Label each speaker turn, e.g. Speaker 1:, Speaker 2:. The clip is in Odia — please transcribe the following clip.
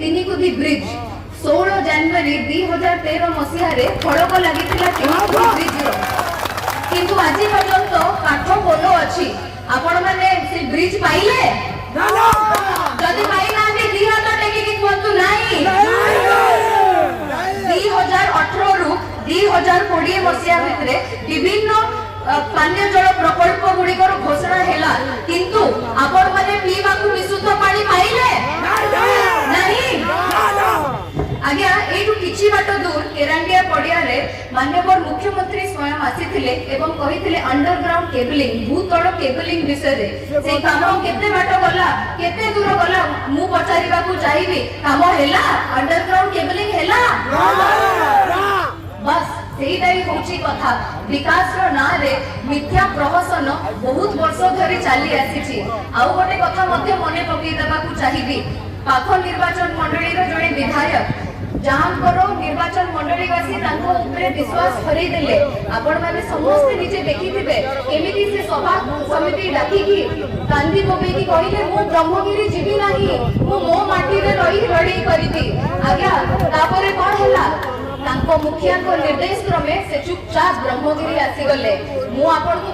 Speaker 1: ତିନିକୁଦି ବ୍ରିଜ 16 ଜାନୁଆରୀ 2013 ମସିହାରେ ଫଳକ ଲାଗିଥିଲା ତିନିକୁଦି ବ୍ରିଜର, କିନ୍ତୁ ଆଜି ପର୍ଯ୍ୟନ୍ତ କାଠ ପୋଲ ଅଛି। ଆପଣ ମାନେ ସେ ବ୍ରିଜ ପାଇଲେ? ଯଦି ପାଇନାହାନ୍ତି ଦି ହାତ ଟେକିକି କୁହନ୍ତୁ ନାହିଁ। 2018 ରୁ 2020 ମସିହା ଭିତରେ ବିଭିନ୍ନ ପାନୀୟ ଜଳ ପ୍ରକଳ୍ପ ଗୁଡିକର ଘୋଷଣା ହେଲା, କିନ୍ତୁ ଆପଣ ମାନେ ପିଇବାକୁ ବିଶୁଦ୍ଧ ପାଣି ପାଇଲେ ନାହିଁ? ଆଜ୍ଞା, ଏଇଠୁ କିଛି ବାଟ ଦୂର କେରାଣ୍ଡିଆ ପଡିଆରେ ମାନ୍ୟବର ମୁଖ୍ୟମନ୍ତ୍ରୀ ସ୍ୱୟଂ ଆସିଥିଲେ ଏବଂ କହିଥିଲେ ଅଣ୍ଡରଗ୍ରାଉଣ୍ଡ କେବଲିଂ, ଭୂତଳ କେବଲିଂ ବିଷୟରେ। ସେଇ କାମ କେତେ ବାଟ ଗଲା, କେତେ ଦୂର ଗଲା ମୁଁ ପଚାରିବାକୁ ଚାହିଁବି। କାମ ହେଲା? ଅଣ୍ଡରଗ୍ରାଉଣ୍ଡ କେବଲିଂ ହେଲା? ବାସ୍ ସେଇଟା ହିଁ ହଉଛି କଥା। ବିକାଶର ନାଁରେ ମିଥ୍ୟା ପ୍ରହସନ ବହୁତ ବର୍ଷ ଧରି ଚାଲି ଆସିଛି। ଆଉ ଗୋଟେ କଥା ମଧ୍ୟ ମନେ ପକେଇ ଦେବାକୁ ଚାହିଁବି, ପାଖ ନିର୍ବାଚନ ମଣ୍ଡଳୀର ଜଣେ ବିଧାୟକ ଯାହାଙ୍କର ନିର୍ବାଚନ ମଣ୍ଡଳୀବାସୀ ତାଙ୍କ ଉପରେ ବିଶ୍ୱାସ ହରେଇଦେଲେ। ଆପଣ ମାନେ ସମସ୍ତେ ନିଜେ ଦେଖିଥିବେ କେମିତି ସେ ସଭା ସମିତି ଡାକିକି କାନ୍ଦି ପକେଇକି କହିଲେ ମୁଁ ବ୍ରହ୍ମଗିରି ଯିବି ନାହିଁ, ମୁଁ ମୋ ମାଟିରେ ରହି ଲଢେଇ କରିବି। ଆଜ୍ଞା, ତାପରେ କଣ ହେଲା? ତାଙ୍କ ମୁଖିଆଙ୍କ ନିର୍ଦ୍ଦେଶ କ୍ରମେ ସେ ଚୁପଚାପ ବ୍ରହ୍ମଗିରି ଆସିଗଲେ। ମୁଁ ଆପଣଙ୍କୁ